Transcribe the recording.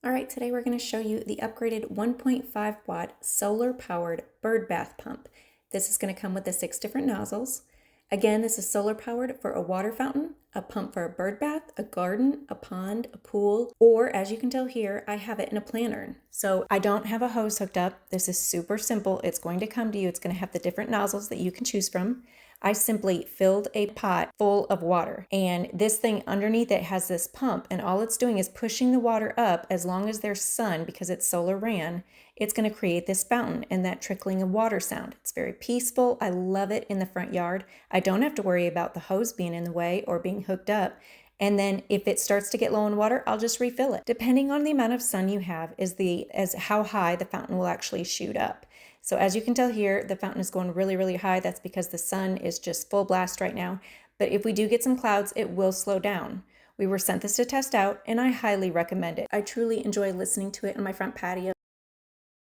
All right, today we're going to show you the upgraded 1.5 watt solar powered bird bath pump. This is going to come with the 6 different nozzles. Again, this is solar powered for a water fountain, a pump for a bird bath, a garden, a pond, a pool, or as you can tell here, I have it in a lantern. So I don't have a hose hooked up. This is super simple. It's going to come to you. It's going to have the different nozzles that you can choose from. I simply filled a pot full of water, and this thing underneath it has this pump, and all it's doing is pushing the water up. As long as there's sun, because it's solar ran, it's going to create this fountain and that trickling of water sound. It's very peaceful. I love it in the front yard. I don't have to worry about the hose being in the way or being hooked up. And then if it starts to get low in water, I'll just refill it. Depending on the amount of sun you have as how high the fountain will actually shoot up. So as you can tell here, the fountain is going really, really high. That's because the sun is just full blast right now. But if we do get some clouds, it will slow down. We were sent this to test out, and I highly recommend it. I truly enjoy listening to it in my front patio.